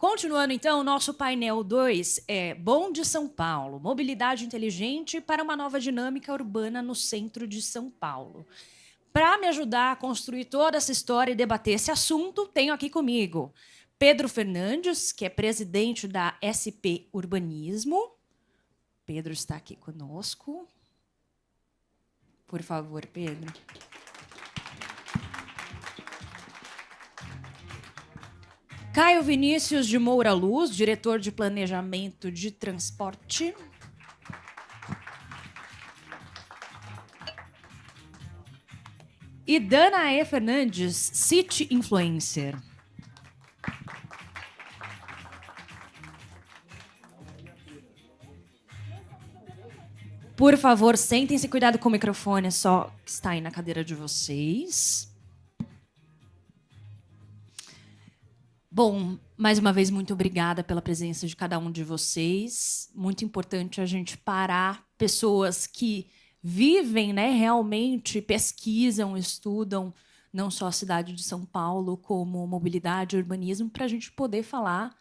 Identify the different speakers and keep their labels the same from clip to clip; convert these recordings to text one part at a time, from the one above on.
Speaker 1: Continuando, então, o nosso painel 2 é Bonde São Paulo, mobilidade inteligente para uma nova dinâmica urbana no centro de São Paulo. Para me ajudar a construir toda essa história e debater esse assunto, tenho aqui comigo Pedro Fernandes, que é presidente da SP Urbanismo. Pedro está aqui conosco. Por favor, Pedro. Caio Vinícius de Moura Luz, diretor de Planejamento de Transporte. E Dana E. Fernandes, City Influencer. Por favor, sentem-se, cuidado com o microfone, só que está aí na cadeira de vocês. Bom, mais uma vez, muito obrigada pela presença de cada um de vocês. Muito importante a gente parar pessoas que vivem, né, realmente, pesquisam, estudam não só a cidade de São Paulo, como mobilidade e urbanismo, para a gente poder falar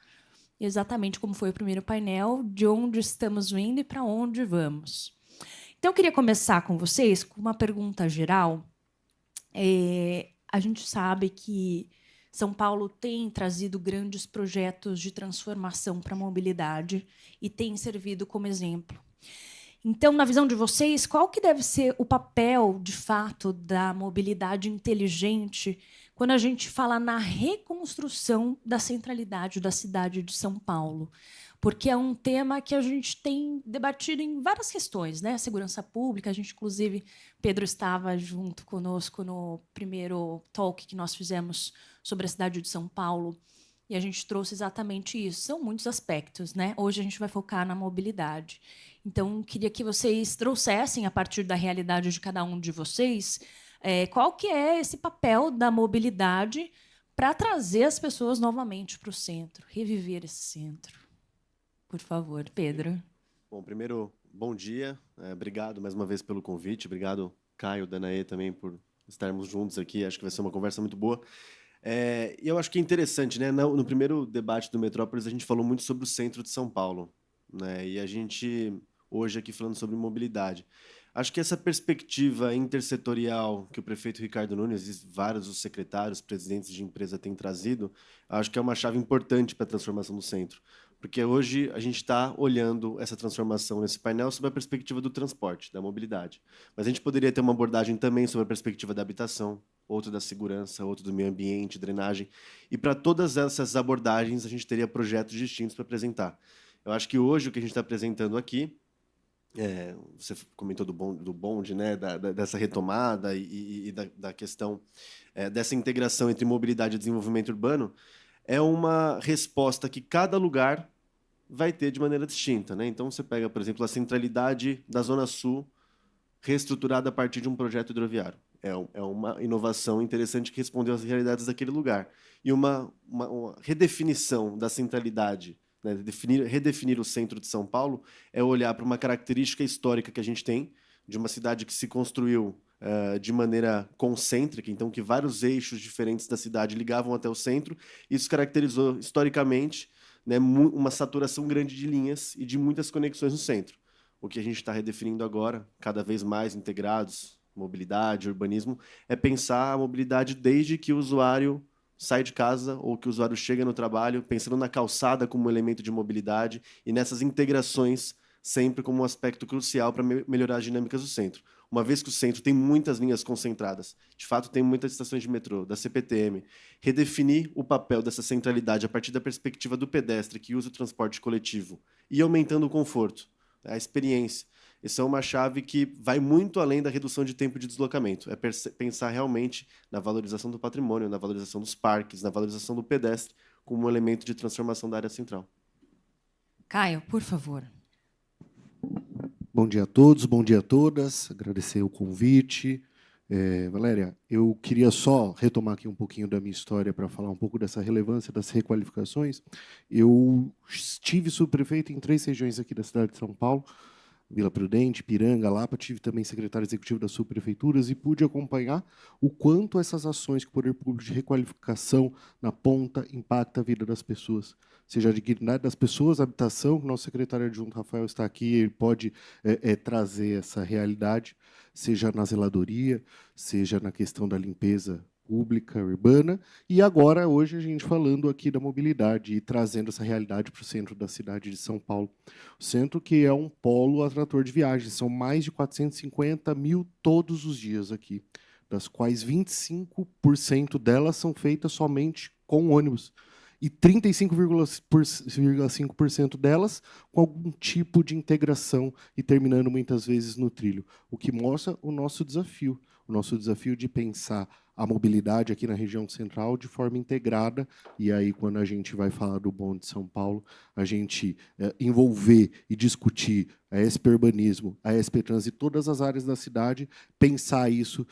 Speaker 1: exatamente como foi o primeiro painel, de onde estamos vindo e para onde vamos. Então, eu queria começar com vocês com uma pergunta geral. A gente sabe que São Paulo tem trazido grandes projetos de transformação para a mobilidade e tem servido como exemplo. Então, na visão de vocês, qual que deve ser o papel, de fato, da mobilidade inteligente quando a gente fala na reconstrução da centralidade da cidade de São Paulo? Porque é um tema que a gente tem debatido em várias questões, né? Segurança pública, a gente, inclusive, Pedro estava junto conosco no primeiro talk que nós fizemos sobre a cidade de São Paulo, e a gente trouxe exatamente isso. São muitos aspectos, né? Hoje a gente vai focar na mobilidade. Então, queria que vocês trouxessem, a partir da realidade de cada um de vocês, qual que é esse papel da mobilidade para trazer as pessoas novamente para o centro, reviver esse centro. Por favor, Pedro.
Speaker 2: Bom, primeiro, bom dia. Obrigado mais uma vez pelo convite. Obrigado, Caio, Danaê, também por estarmos juntos aqui. Acho que vai ser uma conversa muito boa. E eu acho que é interessante, né? No primeiro debate do Metrópolis, a gente falou muito sobre o centro de São Paulo, né? E a gente, hoje, aqui falando sobre mobilidade. Acho que essa perspectiva intersetorial que o prefeito Ricardo Nunes e vários dos secretários, presidentes de empresa têm trazido, acho que é uma chave importante para a transformação do centro. Porque hoje a gente está olhando essa transformação nesse painel sob a perspectiva do transporte, da mobilidade. Mas a gente poderia ter uma abordagem também sobre a perspectiva da habitação, outro da segurança, outro do meio ambiente, drenagem. E para todas essas abordagens, a gente teria projetos distintos para apresentar. Eu acho que hoje o que a gente está apresentando aqui, você comentou do bonde, né, dessa retomada e da questão dessa integração entre mobilidade e desenvolvimento urbano, é uma resposta que cada lugar vai ter de maneira distinta, né? Então, você pega, por exemplo, a centralidade da Zona Sul reestruturada a partir de um projeto hidroviário. É uma inovação interessante que respondeu às realidades daquele lugar. E uma redefinição da centralidade, né? Redefinir o centro de São Paulo é olhar para uma característica histórica que a gente tem, de uma cidade que se construiu de maneira concêntrica, então que vários eixos diferentes da cidade ligavam até o centro. Isso caracterizou, historicamente, né, uma saturação grande de linhas e de muitas conexões no centro. O que a gente está redefinindo agora, cada vez mais integrados, mobilidade, urbanismo, é pensar a mobilidade desde que o usuário sai de casa ou que o usuário chega no trabalho, pensando na calçada como elemento de mobilidade e nessas integrações sempre como um aspecto crucial para melhorar as dinâmicas do centro. Uma vez que o centro tem muitas linhas concentradas, de fato tem muitas estações de metrô, da CPTM, redefinir o papel dessa centralidade a partir da perspectiva do pedestre que usa o transporte coletivo e aumentando o conforto, a experiência. Essa é uma chave que vai muito além da redução de tempo de deslocamento. É pensar realmente na valorização do patrimônio, na valorização dos parques, na valorização do pedestre como um elemento de transformação da área central.
Speaker 1: Caio, por favor.
Speaker 3: Bom dia a todos, bom dia a todas. Agradecer o convite. Valéria, eu queria só retomar aqui um pouquinho da minha história para falar um pouco dessa relevância das requalificações. Eu estive subprefeito em 3 regiões aqui da cidade de São Paulo, Vila Prudente, Piranga, Lapa, tive também secretário executivo das subprefeituras e pude acompanhar o quanto essas ações que o poder público de requalificação na ponta impacta a vida das pessoas, seja a dignidade das pessoas, a habitação, que o nosso secretário adjunto Rafael está aqui, ele pode trazer essa realidade, seja na zeladoria, seja na questão da limpeza pública, urbana, e agora, hoje, a gente falando aqui da mobilidade e trazendo essa realidade para o centro da cidade de São Paulo. O centro que é um polo atrator de viagens, são mais de 450 mil todos os dias aqui, das quais 25% delas são feitas somente com ônibus, e 35,5% delas com algum tipo de integração e terminando muitas vezes no trilho, o que mostra o nosso desafio de pensar a mobilidade aqui na região central de forma integrada, e aí, quando a gente vai falar do Bonde de São Paulo, a gente envolver e discutir a SP Urbanismo, a SP Trans e todas as áreas da cidade, pensar isso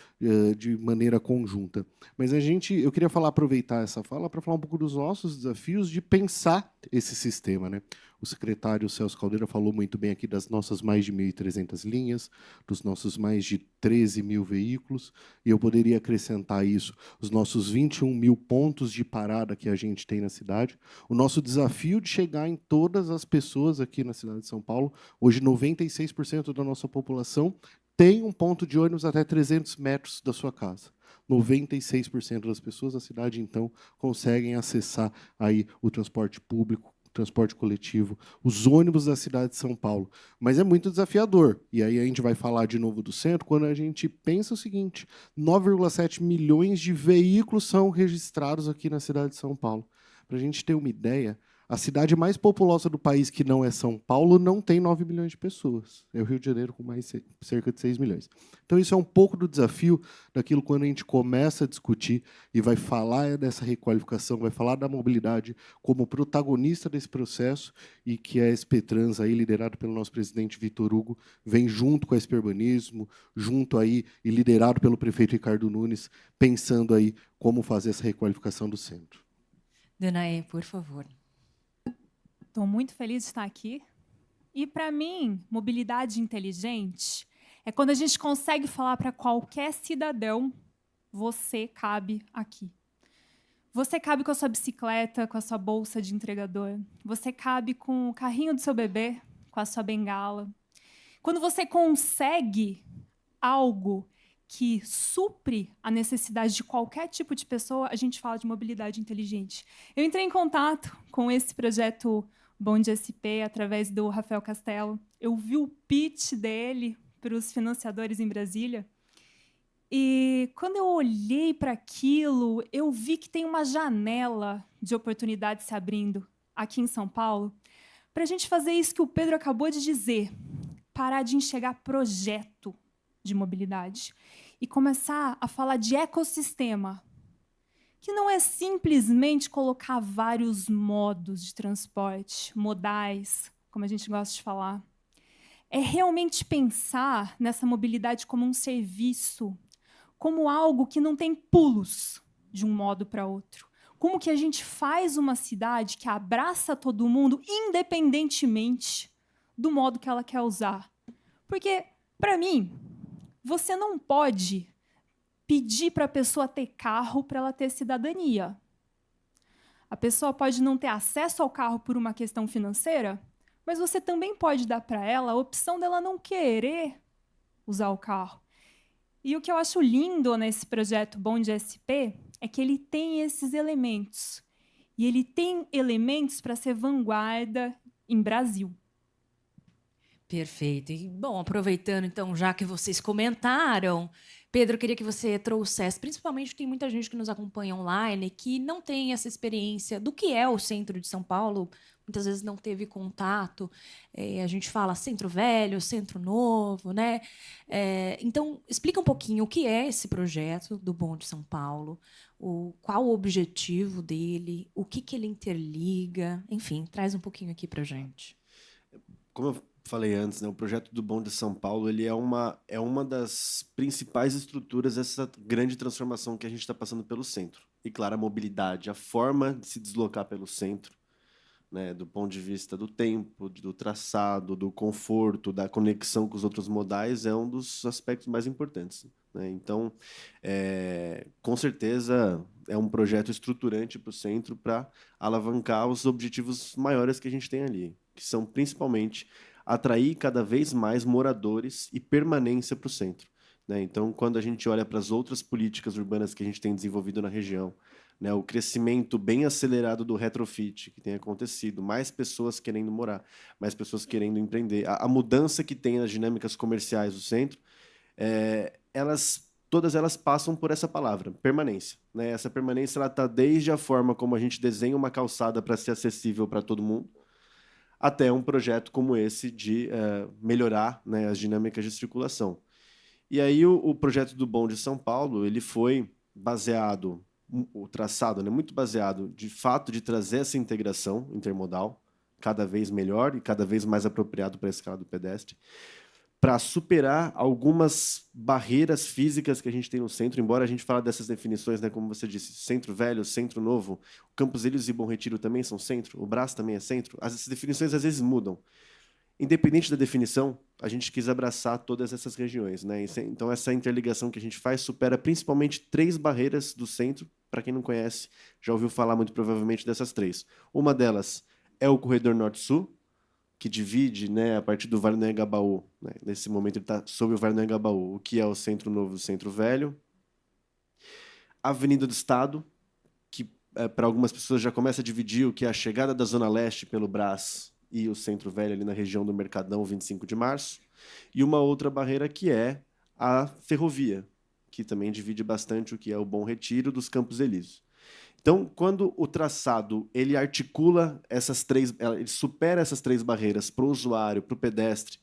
Speaker 3: de maneira conjunta. Mas eu queria aproveitar essa fala para falar um pouco dos nossos desafios de pensar esse sistema, né? O secretário Celso Caldeira falou muito bem aqui das nossas mais de 1.300 linhas, dos nossos mais de 13 mil veículos, e eu poderia acrescentar isso, os nossos 21 mil pontos de parada que a gente tem na cidade, o nosso desafio de chegar em todas as pessoas aqui na cidade de São Paulo. Hoje, 96% da nossa população tem um ponto de ônibus até 300 metros da sua casa. 96% das pessoas da cidade, então, conseguem acessar aí o transporte público, transporte coletivo, os ônibus da cidade de São Paulo. Mas é muito desafiador. E aí a gente vai falar de novo do centro, quando a gente pensa o seguinte: 9,7 milhões de veículos são registrados aqui na cidade de São Paulo. Para a gente ter uma ideia, a cidade mais populosa do país, que não é São Paulo, não tem 9 milhões de pessoas. É o Rio de Janeiro, com cerca de 6 milhões. Então, isso é um pouco do desafio daquilo quando a gente começa a discutir e vai falar dessa requalificação, vai falar da mobilidade como protagonista desse processo, e que a SP Trans, aí, liderada pelo nosso presidente Vitor Hugo, vem junto com a SP Urbanismo, junto aí, e liderado pelo prefeito Ricardo Nunes, pensando aí como fazer essa requalificação do centro.
Speaker 1: Danae, por favor.
Speaker 4: Estou muito feliz de estar aqui. E, para mim, mobilidade inteligente é quando a gente consegue falar para qualquer cidadão: você cabe aqui. Você cabe com a sua bicicleta, com a sua bolsa de entregador. Você cabe com o carrinho do seu bebê, com a sua bengala. Quando você consegue algo que supre a necessidade de qualquer tipo de pessoa, a gente fala de mobilidade inteligente. Eu entrei em contato com esse projeto Bonde SP através do Rafael Castelo. Eu vi o pitch dele para os financiadores em Brasília. E quando eu olhei para aquilo, eu vi que tem uma janela de oportunidade se abrindo aqui em São Paulo para a gente fazer isso que o Pedro acabou de dizer: parar de enxergar projeto de mobilidade e começar a falar de ecossistema, que não é simplesmente colocar vários modos de transporte, modais, como a gente gosta de falar. É realmente pensar nessa mobilidade como um serviço, como algo que não tem pulos de um modo para outro. Como que a gente faz uma cidade que abraça todo mundo, independentemente do modo que ela quer usar. Porque, para mim, você não pode pedir para a pessoa ter carro para ela ter cidadania. A pessoa pode não ter acesso ao carro por uma questão financeira, mas você também pode dar para ela a opção dela não querer usar o carro. E o que eu acho lindo nesse projeto Bonde SP é que ele tem esses elementos. E ele tem elementos para ser vanguarda em Brasil.
Speaker 1: Perfeito. E, bom, aproveitando, então, já que vocês comentaram, Pedro, eu queria que você trouxesse, principalmente tem muita gente que nos acompanha online que não tem essa experiência do que é o centro de São Paulo, muitas vezes não teve contato. A gente fala centro velho, centro novo, né? Então, explica um pouquinho o que é esse projeto do Bonde São Paulo, qual o objetivo dele, o que ele interliga, enfim, traz um pouquinho aqui para a gente.
Speaker 2: Como eu falei antes, né, o projeto do Bonde de São Paulo ele é uma das principais estruturas dessa grande transformação que a gente está passando pelo centro. E, claro, a mobilidade, a forma de se deslocar pelo centro, né, do ponto de vista do tempo, do traçado, do conforto, da conexão com os outros modais, é um dos aspectos mais importantes, né? Então, com certeza, é um projeto estruturante para o centro para alavancar os objetivos maiores que a gente tem ali, que são principalmente atrair cada vez mais moradores e permanência para o centro, né? Então, quando a gente olha para as outras políticas urbanas que a gente tem desenvolvido na região, né, o crescimento bem acelerado do retrofit que tem acontecido, mais pessoas querendo morar, mais pessoas querendo empreender, a mudança que tem nas dinâmicas comerciais do centro, todas elas passam por essa palavra, permanência, né? Essa permanência ela está desde a forma como a gente desenha uma calçada para ser acessível para todo mundo, até um projeto como esse de melhorar, né, as dinâmicas de circulação. E aí o projeto do Bom de São Paulo ele foi baseado, o traçado, né, muito baseado, de fato, de trazer essa integração intermodal cada vez melhor e cada vez mais apropriado para a escala do pedestre, para superar algumas barreiras físicas que a gente tem no centro, embora a gente fale dessas definições, né, como você disse, centro velho, centro novo, Campos Elíseos e Bom Retiro também são centro, o Brás também é centro, essas definições às vezes mudam. Independente da definição, a gente quis abraçar todas essas regiões, né? Então, essa interligação que a gente faz supera principalmente 3 barreiras do centro. Para quem não conhece, já ouviu falar muito provavelmente dessas 3. Uma delas é o corredor Norte-Sul, que divide, né, a partir do Vale do Anhangabaú, né? Nesse momento ele está sob o Vale do Anhangabaú, o que é o Centro Novo e o Centro Velho. A Avenida do Estado, que para algumas pessoas já começa a dividir o que é a chegada da Zona Leste pelo Brás e o Centro Velho ali na região do Mercadão, 25 de março. E uma outra barreira que é a ferrovia, que também divide bastante o que é o Bom Retiro dos Campos Elíseos. Então, quando o traçado ele articula ele supera essas 3 barreiras para o usuário, para o pedestre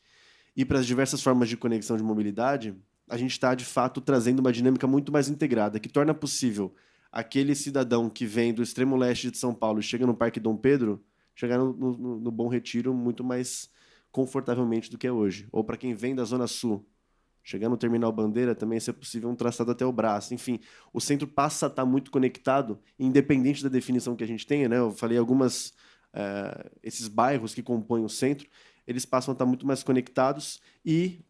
Speaker 2: e para as diversas formas de conexão de mobilidade, a gente está, de fato, trazendo uma dinâmica muito mais integrada, que torna possível aquele cidadão que vem do extremo leste de São Paulo e chega no Parque Dom Pedro, chegar no Bom Retiro muito mais confortavelmente do que é hoje. Ou para quem vem da Zona Sul, chegar no Terminal Bandeira também ser possível um traçado até o Brás. Enfim, o centro passa a estar muito conectado, independente da definição que a gente tenha, né? Eu falei esses bairros que compõem o centro, eles passam a estar muito mais conectados e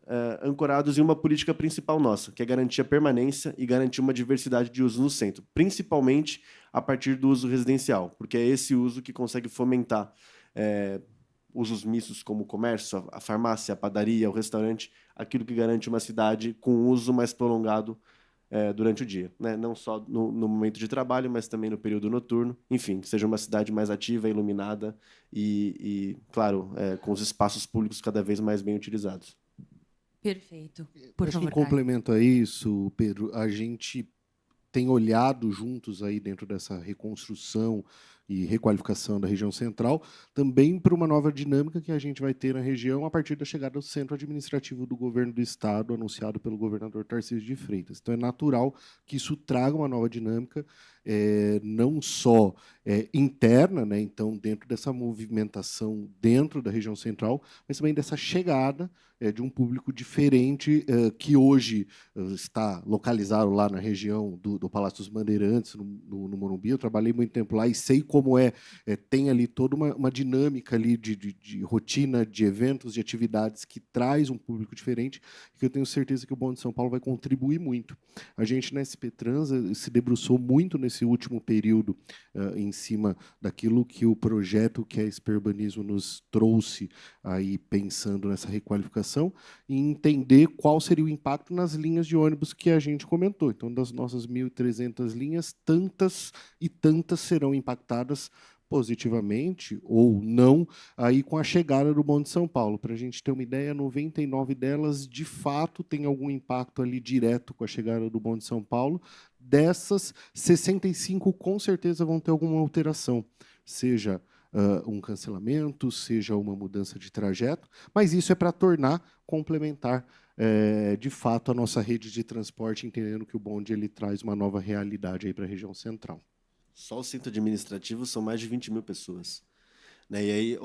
Speaker 2: ancorados em uma política principal nossa, que é garantir a permanência e garantir uma diversidade de uso no centro, principalmente a partir do uso residencial, porque é esse uso que consegue fomentar usos mistos como o comércio, a farmácia, a padaria, o restaurante, aquilo que garante uma cidade com uso mais prolongado durante o dia, né? Não só no momento de trabalho, mas também no período noturno. Enfim, que seja uma cidade mais ativa, iluminada e claro, com os espaços públicos cada vez mais bem utilizados.
Speaker 1: Perfeito. Por
Speaker 3: Acho que
Speaker 1: favor,
Speaker 3: em complemento a isso, Pedro, a gente tem olhado juntos aí dentro dessa reconstrução e requalificação da região central, também para uma nova dinâmica que a gente vai ter na região a partir da chegada do centro administrativo do governo do estado, anunciado pelo governador Tarcísio de Freitas. Então, é natural que isso traga uma nova dinâmica, não só interna, né, então, dentro dessa movimentação dentro da região central, mas também dessa chegada de um público diferente que hoje está localizado lá na região do Palácio dos Bandeirantes, no Morumbi. Eu trabalhei muito tempo lá e sei como tem ali toda uma dinâmica ali de rotina, de eventos, de atividades que traz um público diferente, que eu tenho certeza que o Bom de São Paulo vai contribuir muito. A gente, na SP Trans, se debruçou muito nesse último período em cima daquilo que o projeto que a SP Urbanismo nos trouxe, aí pensando nessa requalificação, e entender qual seria o impacto nas linhas de ônibus que a gente comentou. Então, das nossas 1.300 linhas, tantas e tantas serão impactadas positivamente ou não aí com a chegada do Bom de São Paulo. Para a gente ter uma ideia, 99 delas, de fato, tem algum impacto ali direto com a chegada do Bom de São Paulo. Dessas, 65 com certeza vão ter alguma alteração, seja um cancelamento, seja uma mudança de trajeto, mas isso é para tornar complementar, de fato, a nossa rede de transporte, entendendo que o bonde ele traz uma nova realidade para a região central.
Speaker 2: Só o centro administrativo são mais de 20 mil pessoas. Né? E aí,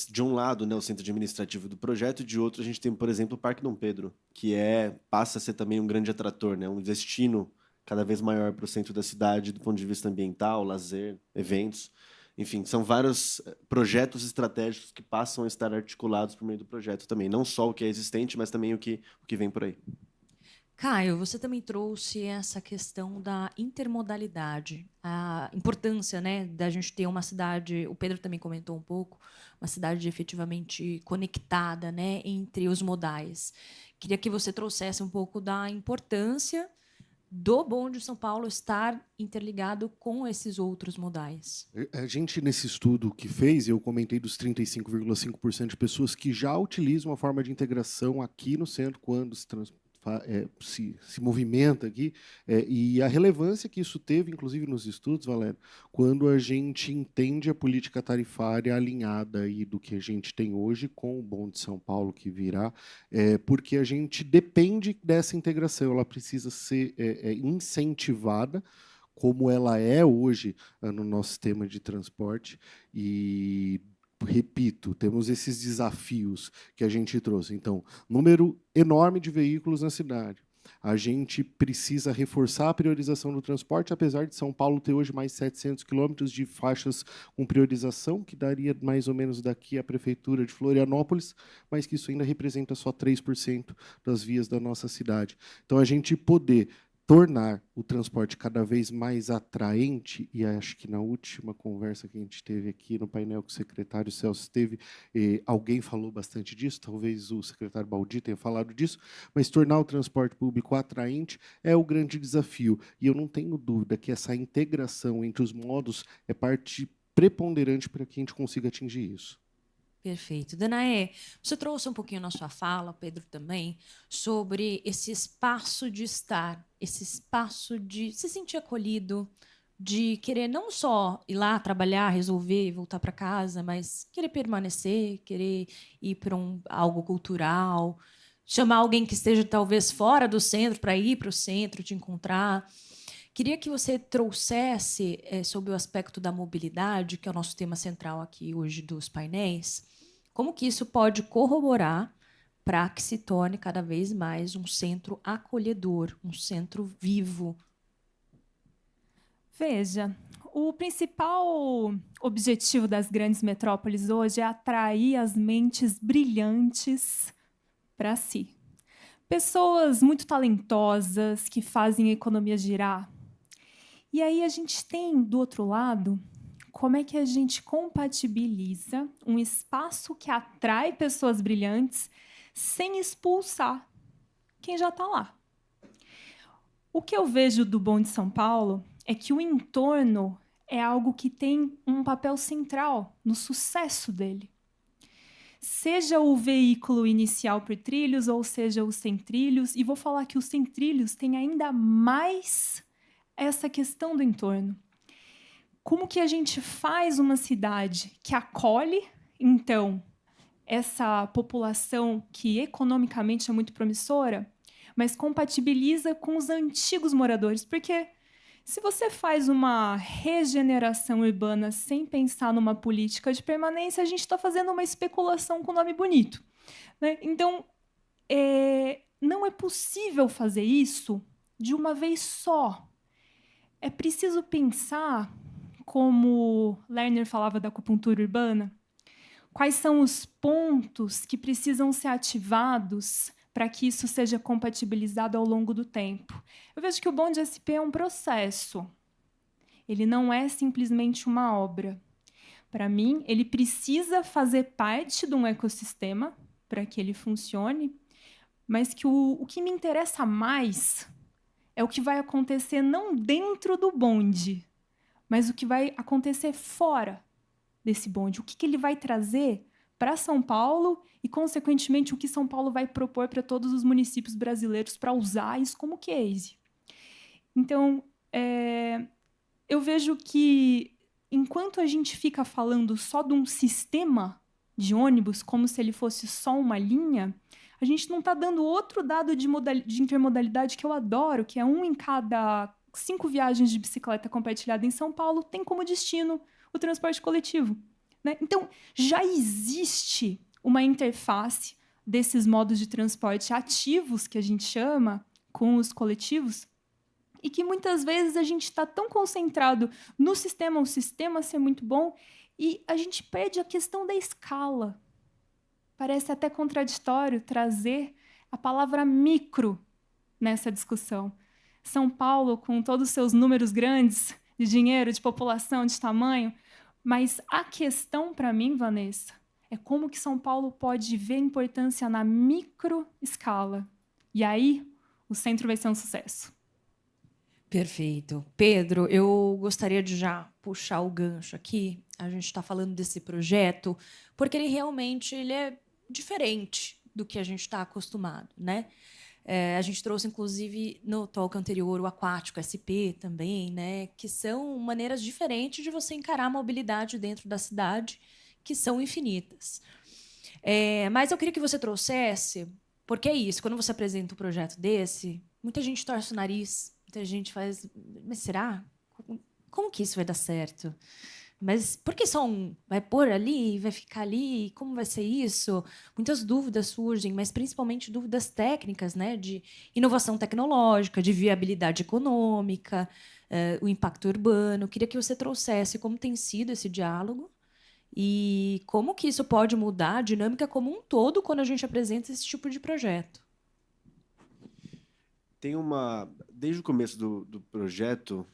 Speaker 2: de um lado, né, o centro administrativo do projeto, e de outro a gente tem, por exemplo, o Parque Dom Pedro, que passa a ser também um grande atrator, né, um destino cada vez maior para o centro da cidade, do ponto de vista ambiental, lazer, eventos. Enfim, são vários projetos estratégicos que passam a estar articulados por meio do projeto também. Não só o que é existente, mas também o que vem por aí.
Speaker 1: Caio, você também trouxe essa questão da intermodalidade, a importância, né, da gente ter uma cidade, o Pedro também comentou um pouco, uma cidade efetivamente conectada, né, entre os modais. Queria que você trouxesse um pouco da importância do bonde de São Paulo estar interligado com esses outros modais.
Speaker 3: A gente, nesse estudo que fez, eu comentei dos 35,5% de pessoas que já utilizam a forma de integração aqui no centro, quando se movimenta aqui, e a relevância que isso teve, inclusive nos estudos, Valério, quando a gente entende a política tarifária alinhada aí do que a gente tem hoje com o bonde de São Paulo que virá, porque a gente depende dessa integração, ela precisa ser incentivada, como ela é hoje no nosso sistema de transporte, e repito, temos esses desafios que a gente trouxe. Então, número enorme de veículos na cidade. A gente precisa reforçar a priorização do transporte, apesar de São Paulo ter hoje mais 700 quilômetros de faixas com priorização, que daria mais ou menos daqui à prefeitura de Florianópolis, mas que isso ainda representa só 3% das vias da nossa cidade. Então, a gente poder tornar o transporte cada vez mais atraente, e acho que na última conversa que a gente teve aqui no painel que o secretário Celso teve, alguém falou bastante disso, talvez o secretário Baldi tenha falado disso, mas tornar o transporte público atraente é o grande desafio. E eu não tenho dúvida que essa integração entre os modos é parte preponderante para que a gente consiga atingir isso.
Speaker 1: Perfeito. Danaê, você trouxe um pouquinho na sua fala, Pedro também, sobre esse espaço de estar, esse espaço de se sentir acolhido, de querer não só ir lá trabalhar, resolver e voltar para casa, mas querer permanecer, querer ir para algo cultural, chamar alguém que esteja talvez fora do centro para ir para o centro, te encontrar. Queria que você trouxesse sobre o aspecto da mobilidade, que é o nosso tema central aqui hoje dos painéis, como que isso pode corroborar para que se torne cada vez mais um centro acolhedor, um centro vivo.
Speaker 4: Veja, o principal objetivo das grandes metrópoles hoje é atrair as mentes brilhantes para si. Pessoas muito talentosas que fazem a economia girar. E aí a gente tem, do outro lado, como é que a gente compatibiliza um espaço que atrai pessoas brilhantes sem expulsar quem já está lá. O que eu vejo do bonde de São Paulo é que o entorno é algo que tem um papel central no sucesso dele. Seja o veículo inicial por trilhos, ou seja o sem trilhos, e vou falar que o sem trilhos tem ainda mais essa questão do entorno. Como que a gente faz uma cidade que acolhe, então, essa população que economicamente é muito promissora, mas compatibiliza com os antigos moradores? Porque se você faz uma regeneração urbana sem pensar numa política de permanência, a gente está fazendo uma especulação com nome bonito, né? Então, não é possível fazer isso de uma vez só. É preciso pensar, como Lerner falava da acupuntura urbana, quais são os pontos que precisam ser ativados para que isso seja compatibilizado ao longo do tempo. Eu vejo que o bonde SP é um processo. Ele não é simplesmente uma obra. Para mim, ele precisa fazer parte de um ecossistema para que ele funcione, mas que o que me interessa mais é o que vai acontecer não dentro do bonde, mas o que vai acontecer fora desse bonde. O que ele vai trazer para São Paulo e, consequentemente, o que São Paulo vai propor para todos os municípios brasileiros para usar isso como case. Então, eu vejo que, enquanto a gente fica falando só de um sistema de ônibus, como se ele fosse só uma linha, a gente não está dando outro dado de intermodalidade que eu adoro, que é 1 em cada 5 viagens de bicicleta compartilhada em São Paulo tem como destino o transporte coletivo, né? Então, já existe uma interface desses modos de transporte ativos, que a gente chama, com os coletivos, e que muitas vezes a gente está tão concentrado no sistema, o sistema ser muito bom, E a gente perde a questão da escala. Parece até contraditório trazer a palavra micro nessa discussão. São Paulo, com todos os seus números grandes de dinheiro, de população, de tamanho, mas a questão para mim, Vanessa, é como que São Paulo pode ver a importância na microescala. E aí, o centro vai ser um sucesso.
Speaker 1: Perfeito. Pedro, eu gostaria de já puxar o gancho aqui. A gente está falando desse projeto porque ele é diferente do que a gente está acostumado, né? A gente trouxe, inclusive, no talk anterior, o Aquático SP também, né? Que são maneiras diferentes de você encarar a mobilidade dentro da cidade, que são infinitas. Mas eu queria que você trouxesse, porque é isso, quando você apresenta um projeto desse, muita gente torce o nariz, muita gente faz, mas será? Como que isso vai dar certo? Mas por que só um? Vai pôr ali, vai ficar ali? Como vai ser isso? Muitas dúvidas surgem, mas principalmente dúvidas técnicas, né? De inovação tecnológica, de viabilidade econômica, o impacto urbano. Queria que você trouxesse como tem sido esse diálogo e como que isso pode mudar a dinâmica como um todo quando a gente apresenta esse tipo de projeto.
Speaker 2: Desde o começo do projeto,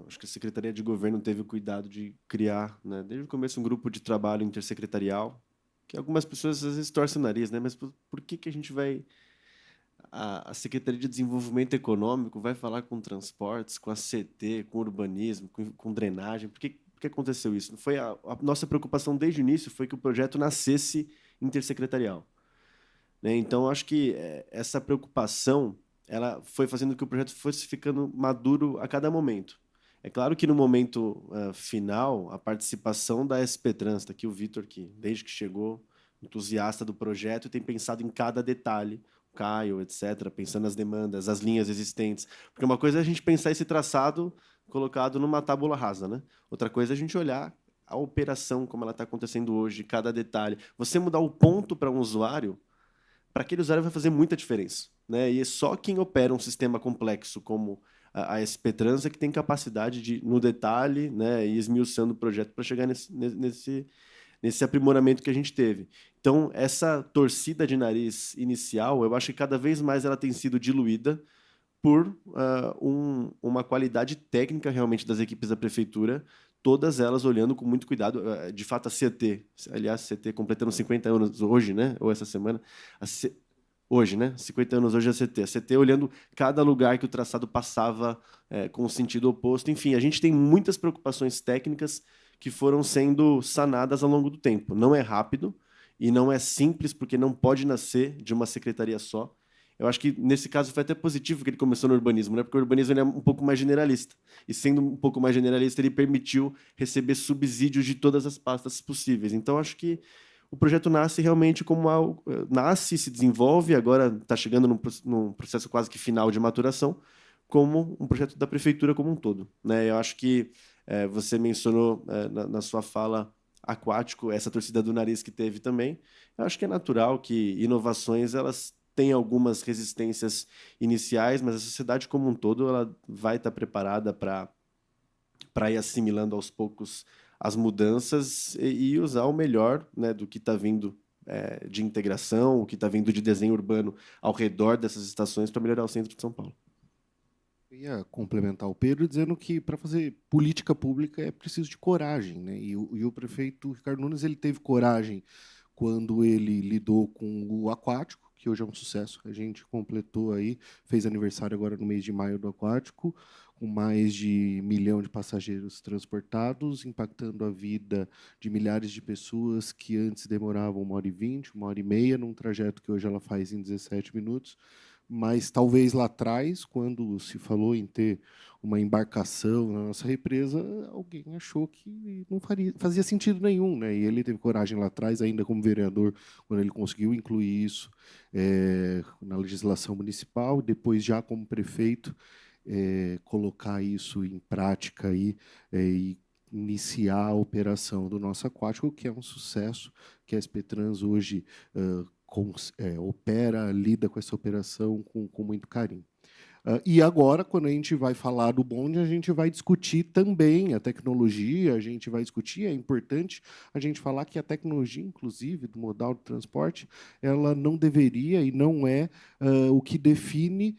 Speaker 2: acho que a Secretaria de Governo teve o cuidado de criar, né, desde o começo, um grupo de trabalho intersecretarial, que algumas pessoas às vezes torcem o nariz, né? Mas por que a gente vai... A Secretaria de Desenvolvimento Econômico vai falar com transportes, com a CT, com urbanismo, com drenagem? Por que aconteceu isso? Foi a nossa preocupação desde o início foi que o projeto nascesse intersecretarial, né? Então, acho que essa preocupação ela foi fazendo com que o projeto fosse ficando maduro a cada momento. É claro que no momento final, a participação da SP Trans, está aqui o Vitor, que desde que chegou, entusiasta do projeto, tem pensado em cada detalhe, o Caio, etc., pensando nas demandas, as linhas existentes. Porque uma coisa é a gente pensar esse traçado colocado numa tábula rasa, né? Outra coisa é a gente olhar a operação, como ela está acontecendo hoje, cada detalhe. Você mudar o ponto para um usuário, para aquele usuário vai fazer muita diferença, né? E é só quem opera um sistema complexo como a SP Trans é que tem capacidade de, no detalhe, né, ir esmiuçando o projeto para chegar nesse aprimoramento que a gente teve. Então, essa torcida de nariz inicial, eu acho que cada vez mais ela tem sido diluída por uma qualidade técnica realmente das equipes da prefeitura, todas elas olhando com muito cuidado. De fato, a CT, aliás, a CT completando 50 anos hoje, né? Ou essa semana, hoje, né? 50 anos hoje a CT. A CT olhando cada lugar que o traçado passava com o sentido oposto. Enfim, a gente tem muitas preocupações técnicas que foram sendo sanadas ao longo do tempo. Não é rápido e não é simples, porque não pode nascer de uma secretaria só. Eu acho que, nesse caso, foi até positivo que ele começou no urbanismo, né? Porque o urbanismo ele é um pouco mais generalista. E, sendo um pouco mais generalista, ele permitiu receber subsídios de todas as pastas possíveis. Então, acho que o projeto nasce realmente como algo... Nasce, se desenvolve, agora está chegando num processo quase que final de maturação, como um projeto da prefeitura como um todo, né? Eu acho que você mencionou na sua fala Aquático, essa torcida do nariz que teve também. Eu acho que é natural que inovações elas tem algumas resistências iniciais, mas a sociedade como um todo ela vai estar preparada para ir assimilando aos poucos as mudanças e usar o melhor, né, do que está vindo de integração, o que está vindo de desenho urbano ao redor dessas estações para melhorar o centro de São Paulo.
Speaker 3: Eu ia complementar o Pedro dizendo que para fazer política pública é preciso de coragem, né? E o prefeito Ricardo Nunes ele teve coragem quando ele lidou com o Aquático, que hoje é um sucesso. A gente completou aí, fez aniversário agora no mês de maio do Aquático, com mais de 1 milhão de passageiros transportados, impactando a vida de milhares de pessoas que antes demoravam 1h20, 1h30, num trajeto que hoje ela faz em 17 minutos. Mas talvez lá atrás, quando se falou em ter uma embarcação na nossa represa, alguém achou que não fazia sentido nenhum, né? E ele teve coragem lá atrás, ainda como vereador, quando ele conseguiu incluir isso na legislação municipal, depois já como prefeito, colocar isso em prática aí, e iniciar a operação do nosso aquático, que é um sucesso, que a SP Trans hoje opera, lida com essa operação com muito carinho. E agora, quando a gente vai falar do bonde, a gente vai discutir também a tecnologia, a gente vai discutir, é importante a gente falar que a tecnologia, inclusive, do modal de transporte, ela não deveria e não é o que define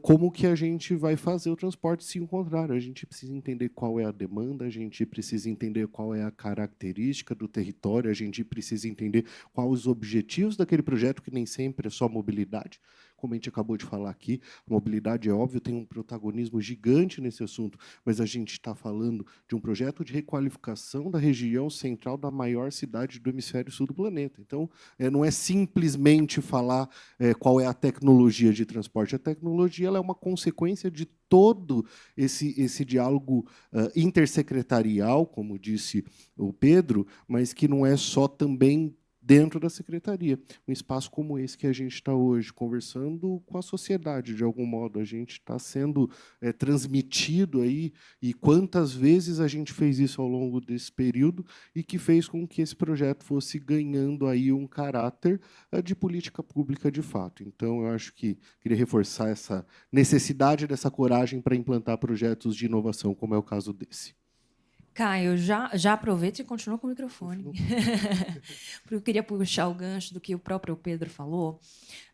Speaker 3: como que a gente vai fazer o transporte, se o contrário. A gente precisa entender qual é a demanda, a gente precisa entender qual é a característica do território, a gente precisa entender quais os objetivos daquele projeto, que nem sempre é só mobilidade. Como a gente acabou de falar aqui, a mobilidade, é óbvio, tem um protagonismo gigante nesse assunto, mas a gente está falando de um projeto de requalificação da região central da maior cidade do hemisfério sul do planeta. Então, não é simplesmente falar qual é a tecnologia de transporte. A tecnologia ela é uma consequência de todo esse diálogo intersecretarial, como disse o Pedro, mas que não é só também dentro da secretaria. Um espaço como esse que a gente está hoje, conversando com a sociedade, de algum modo. A gente está sendo transmitido aí, e quantas vezes a gente fez isso ao longo desse período, e que fez com que esse projeto fosse ganhando aí um caráter de política pública de fato. Então, eu acho que queria reforçar essa necessidade dessa coragem para implantar projetos de inovação, como é o caso desse.
Speaker 1: Caio, já aproveita e continua com o microfone. Porque eu queria puxar o gancho do que o próprio Pedro falou,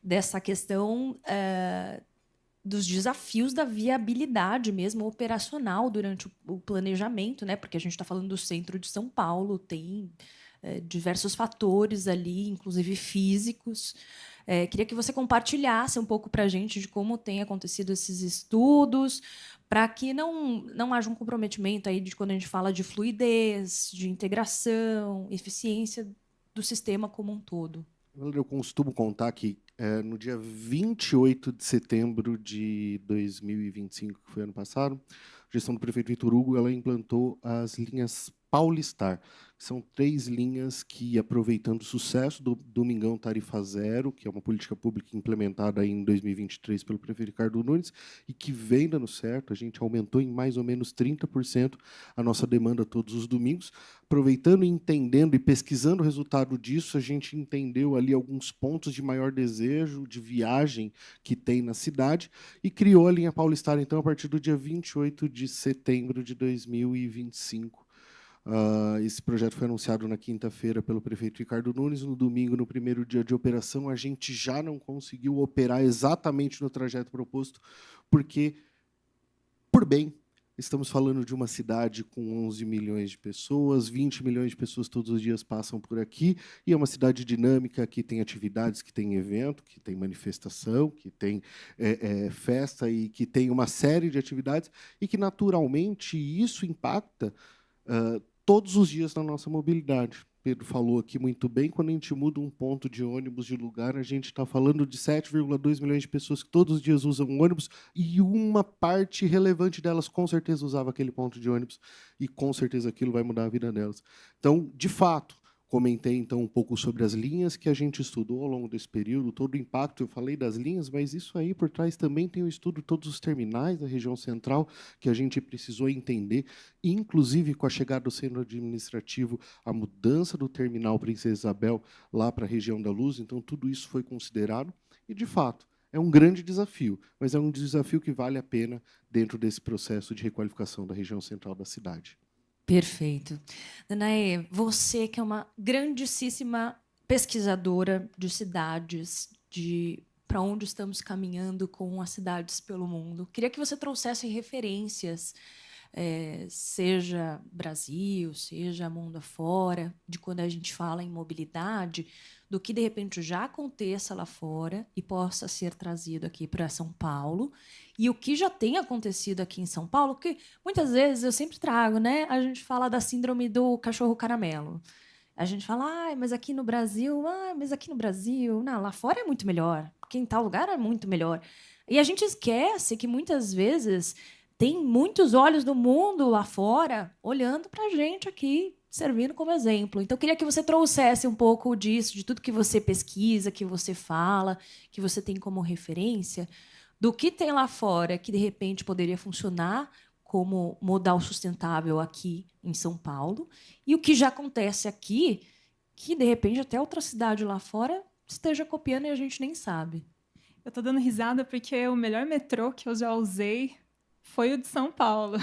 Speaker 1: dessa questão dos desafios da viabilidade mesmo operacional durante o planejamento, né? Porque a gente está falando do centro de São Paulo, tem diversos fatores ali, inclusive físicos. Queria que você compartilhasse um pouco para a gente de como tem acontecido esses estudos, para que não haja um comprometimento aí de quando a gente fala de fluidez, de integração, eficiência do sistema como um todo.
Speaker 3: Eu costumo contar que no dia 28 de setembro de 2025, que foi ano passado, a gestão do prefeito Vitor Hugo ela implantou as linhas Paulistar. São 3 linhas que, aproveitando o sucesso do Domingão Tarifa Zero, que é uma política pública implementada aí em 2023 pelo prefeito Ricardo Nunes, e que vem dando certo, a gente aumentou em mais ou menos 30% a nossa demanda todos os domingos. Aproveitando, entendendo e pesquisando o resultado disso, a gente entendeu ali alguns pontos de maior desejo, de viagem que tem na cidade, e criou a linha Paulistar, então, a partir do dia 28 de setembro de 2025. Esse projeto foi anunciado na quinta-feira pelo prefeito Ricardo Nunes. No domingo, no primeiro dia de operação, a gente já não conseguiu operar exatamente no trajeto proposto, porque, por bem, estamos falando de uma cidade com 11 milhões de pessoas, 20 milhões de pessoas todos os dias passam por aqui, e é uma cidade dinâmica, que tem atividades, que tem evento, que tem manifestação, que tem festa, e que tem uma série de atividades, e que, naturalmente, isso impacta todos os dias na nossa mobilidade. Pedro falou aqui muito bem, quando a gente muda um ponto de ônibus de lugar, a gente está falando de 7,2 milhões de pessoas que todos os dias usam ônibus, e uma parte relevante delas com certeza usava aquele ponto de ônibus, e com certeza aquilo vai mudar a vida delas. Então, de fato, comentei então um pouco sobre as linhas que a gente estudou ao longo desse período, todo o impacto. Eu falei das linhas, mas isso aí por trás também tem o estudo de todos os terminais da região central, que a gente precisou entender, inclusive com a chegada do centro administrativo, a mudança do terminal Princesa Isabel lá para a região da Luz. Então, tudo isso foi considerado e, de fato, é um grande desafio, mas é um desafio que vale a pena dentro desse processo de requalificação da região central da cidade.
Speaker 1: Perfeito. Danae, você que é uma grandíssima pesquisadora de cidades, de para onde estamos caminhando com as cidades pelo mundo, queria que você trouxesse referências, seja Brasil, seja mundo afora, de quando a gente fala em mobilidade, do que, de repente, já aconteça lá fora e possa ser trazido aqui para São Paulo, e o que já tem acontecido aqui em São Paulo, porque muitas vezes eu sempre trago, né? A gente fala da síndrome do cachorro caramelo. A gente fala, mas aqui no Brasil, não, lá fora é muito melhor, porque em tal lugar é muito melhor. E a gente esquece que, muitas vezes, tem muitos olhos do mundo lá fora olhando para a gente aqui, servindo como exemplo. Então, eu queria que você trouxesse um pouco disso, de tudo que você pesquisa, que você fala, que você tem como referência, do que tem lá fora que, de repente, poderia funcionar como modal sustentável aqui em São Paulo, e o que já acontece aqui, que, de repente, até outra cidade lá fora esteja copiando e a gente nem sabe.
Speaker 4: Eu tô dando risada porque o melhor metrô que eu já usei foi o de São Paulo.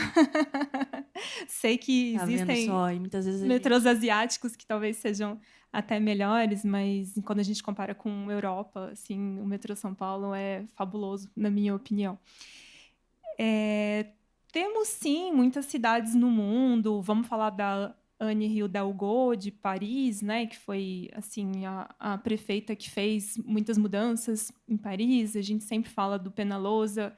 Speaker 4: Sei que
Speaker 1: Tá vendo
Speaker 4: existem
Speaker 1: só? E muitas vezes a
Speaker 4: metrôs asiáticos que talvez sejam até melhores, mas quando a gente compara com a Europa, assim, o metrô São Paulo é fabuloso, na minha opinião. Temos, sim, muitas cidades no mundo. Vamos falar da Anne Hidalgo, de Paris, né, que foi assim a prefeita que fez muitas mudanças em Paris. A gente sempre fala do Penalosa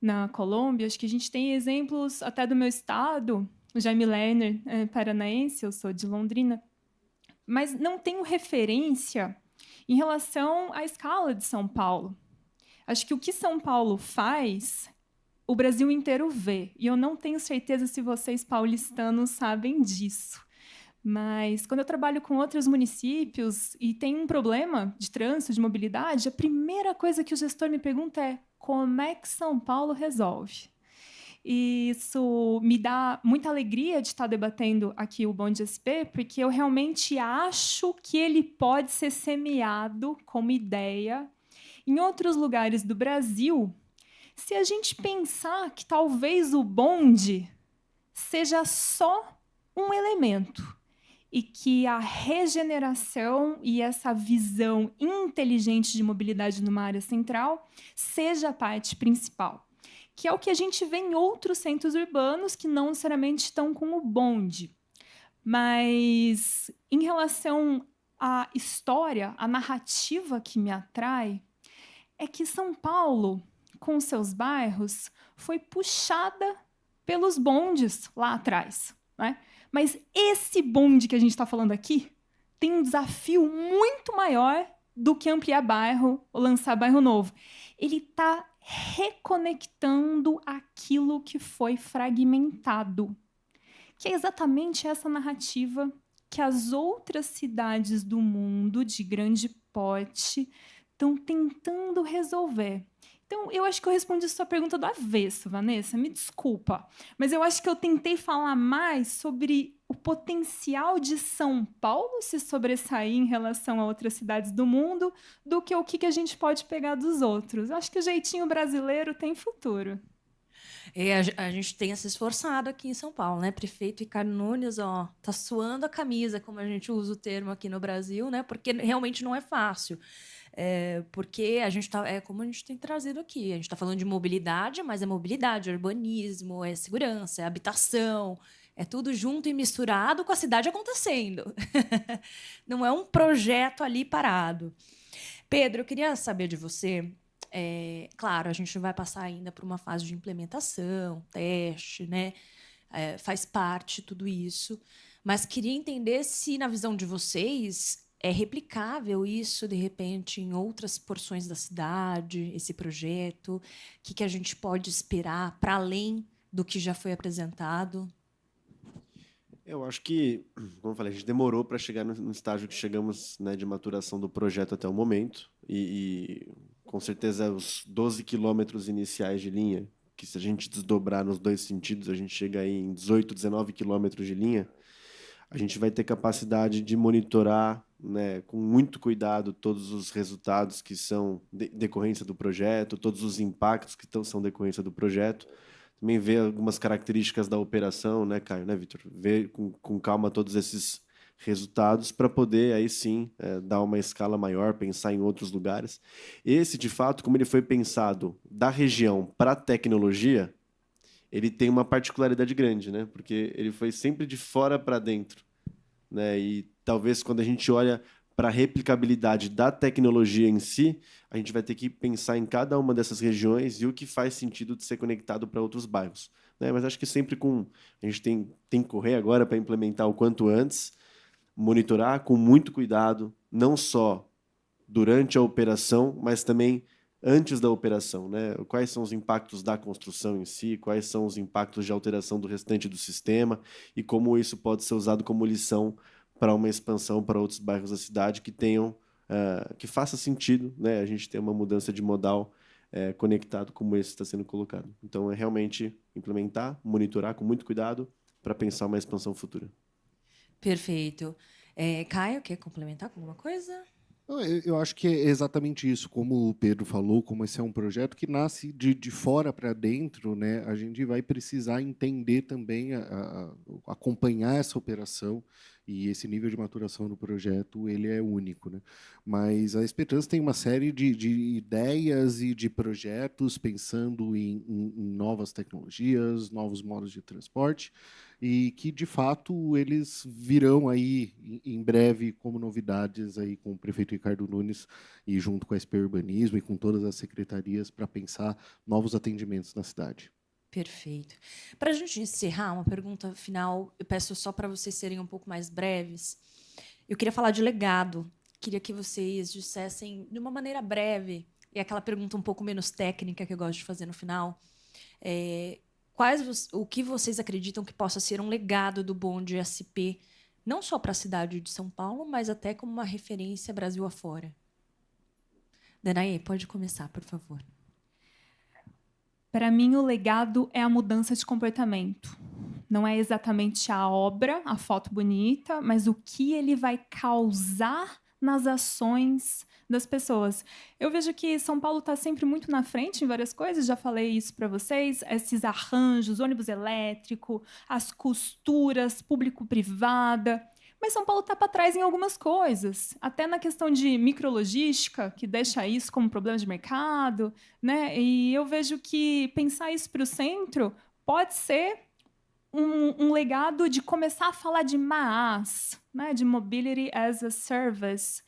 Speaker 4: na Colômbia. Acho que a gente tem exemplos até do meu estado, o Jaime Lerner, paranaense, eu sou de Londrina, mas não tenho referência em relação à escala de São Paulo. Acho que o que São Paulo faz, o Brasil inteiro vê. E eu não tenho certeza se vocês paulistanos sabem disso. Mas quando eu trabalho com outros municípios e tem um problema de trânsito, de mobilidade, a primeira coisa que o gestor me pergunta é: como é que São Paulo resolve? E isso me dá muita alegria de estar debatendo aqui o Bonde SP, porque eu realmente acho que ele pode ser semeado como ideia em outros lugares do Brasil, se a gente pensar que talvez o bonde seja só um elemento e que a regeneração e essa visão inteligente de mobilidade numa área central seja a parte principal, que é o que a gente vê em outros centros urbanos que não necessariamente estão com o bonde. Mas, em relação à história, a narrativa que me atrai é que São Paulo, com seus bairros, foi puxada pelos bondes lá atrás, né? Mas esse bonde que a gente está falando aqui tem um desafio muito maior do que ampliar bairro ou lançar bairro novo. Ele está reconectando aquilo que foi fragmentado, que é exatamente essa narrativa que as outras cidades do mundo de grande porte estão tentando resolver. Então, eu acho que eu respondi a sua pergunta do avesso, Vanessa, me desculpa. Mas eu acho que eu tentei falar mais sobre o potencial de São Paulo se sobressair em relação a outras cidades do mundo do que o que a gente pode pegar dos outros. Acho que o jeitinho brasileiro tem futuro.
Speaker 1: A gente tem se esforçado aqui em São Paulo, né? Prefeito Ricardo Nunes, ó, tá suando a camisa, como a gente usa o termo aqui no Brasil, né? Porque realmente não é fácil. Porque a gente tá, como a gente tem trazido aqui, a gente está falando de mobilidade, mas é mobilidade, é urbanismo, é segurança, é habitação, é tudo junto e misturado com a cidade acontecendo. Não é um projeto ali parado. Pedro, eu queria saber de você. Claro, a gente vai passar ainda por uma fase de implementação, teste, né? Faz parte tudo isso. Mas queria entender se, na visão de vocês, é replicável isso, de repente, em outras porções da cidade, esse projeto? O que a gente pode esperar para além do que já foi apresentado?
Speaker 2: Eu acho que, como eu falei, a gente demorou para chegar no estágio que chegamos, né, de maturação do projeto até o momento. E com certeza, os 12 quilômetros iniciais de linha, que se a gente desdobrar nos dois sentidos, a gente chega aí em 18, 19 quilômetros de linha, a gente vai ter capacidade de monitorar, né, com muito cuidado todos os resultados que são decorrência do projeto, todos os impactos que são decorrência do projeto. Também ver algumas características da operação, né, Caio, né, Vitor? Ver com calma todos esses resultados para poder, aí sim, dar uma escala maior, pensar em outros lugares. Esse, de fato, como ele foi pensado da região para a tecnologia, ele tem uma particularidade grande, né? Porque ele foi sempre de fora para dentro, né? E talvez quando a gente olha para a replicabilidade da tecnologia em si, a gente vai ter que pensar em cada uma dessas regiões e o que faz sentido de ser conectado para outros bairros, né? Mas acho que sempre a gente tem que correr agora para implementar o quanto antes, monitorar com muito cuidado, não só durante a operação, mas também antes da operação, né? Quais são os impactos da construção em si, quais são os impactos de alteração do restante do sistema e como isso pode ser usado como lição para uma expansão para outros bairros da cidade que tenham, que faça sentido, né? A gente ter uma mudança de modal conectado como esse está sendo colocado. Então, é realmente implementar, monitorar com muito cuidado para pensar uma expansão futura.
Speaker 1: Perfeito. Caio, quer complementar com alguma coisa?
Speaker 3: Eu acho que é exatamente isso, como o Pedro falou, como esse é um projeto que nasce de fora para dentro, né? A gente vai precisar entender também, acompanhar essa operação, e esse nível de maturação do projeto ele é único, né? Mas a Esperança tem uma série de ideias e de projetos pensando em novas tecnologias, novos modos de transporte, e que de fato eles virão aí em breve como novidades aí com o prefeito Ricardo Nunes e junto com a SP Urbanismo e com todas as secretarias para pensar novos atendimentos na cidade.
Speaker 1: Perfeito. Para a gente encerrar, uma pergunta final, eu peço só para vocês serem um pouco mais breves. Eu queria falar de legado. Queria que vocês dissessem, de uma maneira breve, e aquela pergunta um pouco menos técnica que eu gosto de fazer no final, o que vocês acreditam que possa ser um legado do bonde SP, não só para a cidade de São Paulo, mas até como uma referência Brasil afora? Danaê, pode começar, por favor.
Speaker 4: Para mim, o legado é a mudança de comportamento. Não é exatamente a obra, a foto bonita, mas o que ele vai causar nas ações das pessoas. Eu vejo que São Paulo está sempre muito na frente em várias coisas, já falei isso para vocês, esses arranjos, ônibus elétrico, as costuras público-privada. Mas São Paulo está para trás em algumas coisas, até na questão de micrologística, que deixa isso como problema de mercado, né? E eu vejo que pensar isso para o centro pode ser um legado de começar a falar de MaaS, né? De Mobility as a Service.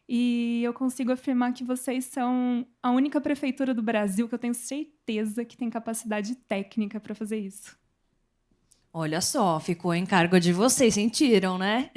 Speaker 4: E eu consigo afirmar que vocês são a única prefeitura do Brasil que eu tenho certeza que tem capacidade técnica para fazer isso.
Speaker 1: Olha só, ficou em cargo de vocês, sentiram, né?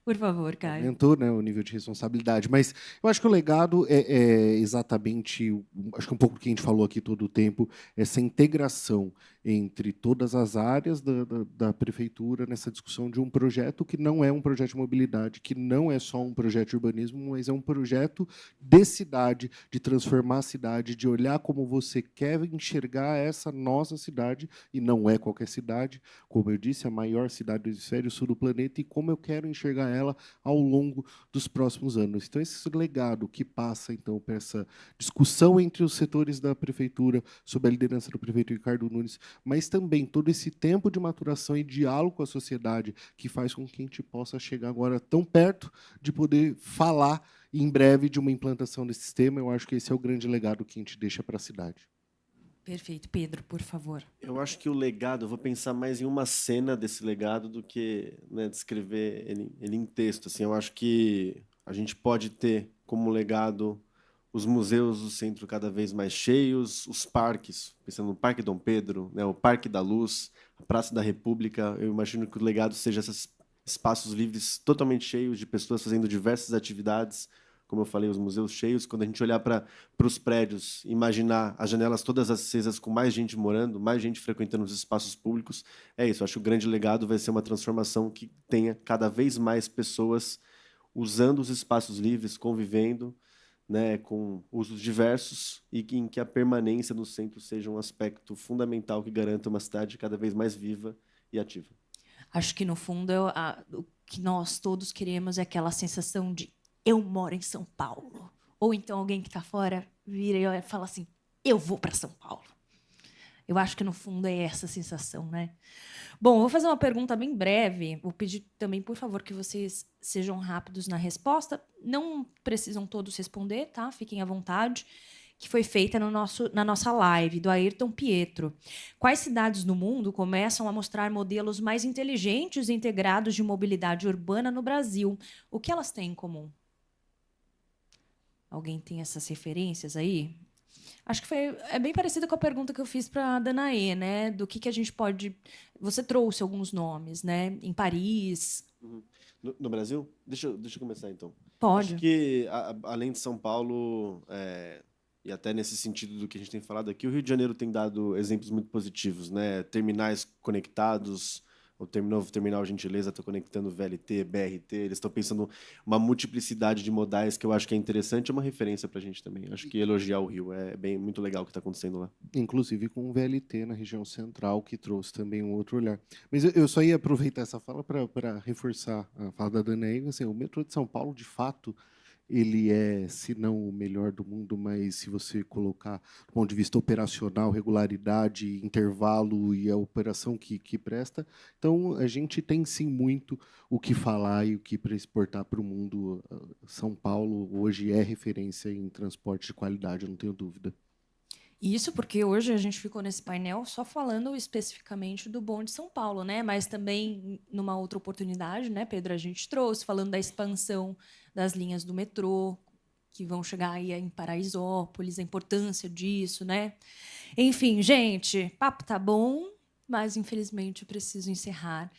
Speaker 1: Por favor, Caio.
Speaker 3: Aumentou, né, o nível de responsabilidade. Mas eu acho que o legado é exatamente, acho que um pouco do que a gente falou aqui todo o tempo, essa integração entre todas as áreas da prefeitura nessa discussão de um projeto que não é um projeto de mobilidade, que não é só um projeto de urbanismo, mas é um projeto de cidade, de transformar a cidade, de olhar como você quer enxergar essa nossa cidade, e não é qualquer cidade, como eu disse, a maior cidade do hemisfério sul do planeta, e como eu quero enxergar ela ao longo dos próximos anos. Então, esse legado que passa então por essa discussão entre os setores da prefeitura, sob a liderança do prefeito Ricardo Nunes, mas também todo esse tempo de maturação e diálogo com a sociedade que faz com que a gente possa chegar agora tão perto de poder falar em breve de uma implantação desse sistema. Eu acho que esse é o grande legado que a gente deixa para a cidade.
Speaker 1: Perfeito. Pedro, por favor.
Speaker 2: Eu acho que o legado, eu vou pensar mais em uma cena desse legado do que, né, descrever ele em texto. Assim, eu acho que a gente pode ter como legado os museus do centro cada vez mais cheios, os parques, pensando no Parque Dom Pedro, né, o Parque da Luz, a Praça da República. Eu imagino que o legado seja esses espaços livres totalmente cheios de pessoas fazendo diversas atividades, como eu falei, os museus cheios. Quando a gente olhar para os prédios, imaginar as janelas todas acesas com mais gente morando, mais gente frequentando os espaços públicos, é isso. Eu acho que o grande legado vai ser uma transformação que tenha cada vez mais pessoas usando os espaços livres, convivendo, né, com usos diversos, e em que a permanência no centro seja um aspecto fundamental que garanta uma cidade cada vez mais viva e ativa.
Speaker 1: Acho que, no fundo, o que nós todos queremos é aquela sensação de eu moro em São Paulo. Ou então alguém que está fora vira e fala assim, eu vou para São Paulo. Eu acho que, no fundo, é essa sensação, né? Bom, vou fazer uma pergunta bem breve. Vou pedir também, por favor, que vocês sejam rápidos na resposta. Não precisam todos responder, tá? Fiquem à vontade. Que foi feita na nossa live, do Ayrton Pietro. Quais cidades no mundo começam a mostrar modelos mais inteligentes e integrados de mobilidade urbana no Brasil? O que elas têm em comum? Alguém tem essas referências aí? Acho que é bem parecido com a pergunta que eu fiz para a Danaê, né? Do que a gente pode... Você trouxe alguns nomes, né? Em Paris.
Speaker 2: No Brasil? Deixa eu começar, então.
Speaker 1: Pode.
Speaker 2: Acho que, além de São Paulo, e até nesse sentido do que a gente tem falado aqui, o Rio de Janeiro tem dado exemplos muito positivos, né? Terminais conectados, o novo terminal Gentileza está conectando VLT, BRT, eles estão pensando uma multiplicidade de modais que eu acho que é interessante, é uma referência para a gente também. Acho que elogiar o Rio é muito legal o que está acontecendo lá.
Speaker 3: Inclusive com o VLT na região central, que trouxe também um outro olhar. Mas eu só ia aproveitar essa fala para reforçar a fala da Danaê. Assim, o metrô de São Paulo, de fato, ele é, se não o melhor do mundo, mas se você colocar do ponto de vista operacional, regularidade, intervalo e a operação que presta. Então, a gente tem sim muito o que falar e o que exportar para o mundo. São Paulo hoje é referência em transporte de qualidade, eu não tenho dúvida.
Speaker 1: Isso porque hoje a gente ficou nesse painel só falando especificamente do Bonde São Paulo, né? Mas também numa outra oportunidade, né, Pedro, a gente trouxe falando da expansão das linhas do metrô que vão chegar aí em Paraisópolis, a importância disso, né? Enfim, gente, papo tá bom, mas infelizmente eu preciso encerrar.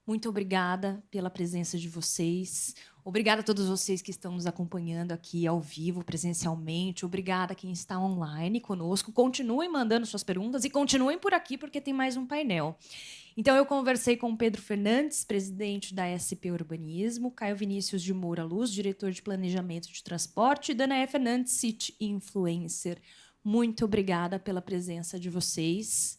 Speaker 1: Muito obrigada pela presença de vocês. Obrigada a todos vocês que estão nos acompanhando aqui ao vivo, presencialmente. Obrigada a quem está online conosco. Continuem mandando suas perguntas e continuem por aqui, porque tem mais um painel. Então, eu conversei com o Pedro Fernandes, presidente da SP Urbanismo, Caio Vinícius de Moura Luz, diretor de Planejamento de Transporte, e Danaé Fernandes, City Influencer. Muito obrigada pela presença de vocês.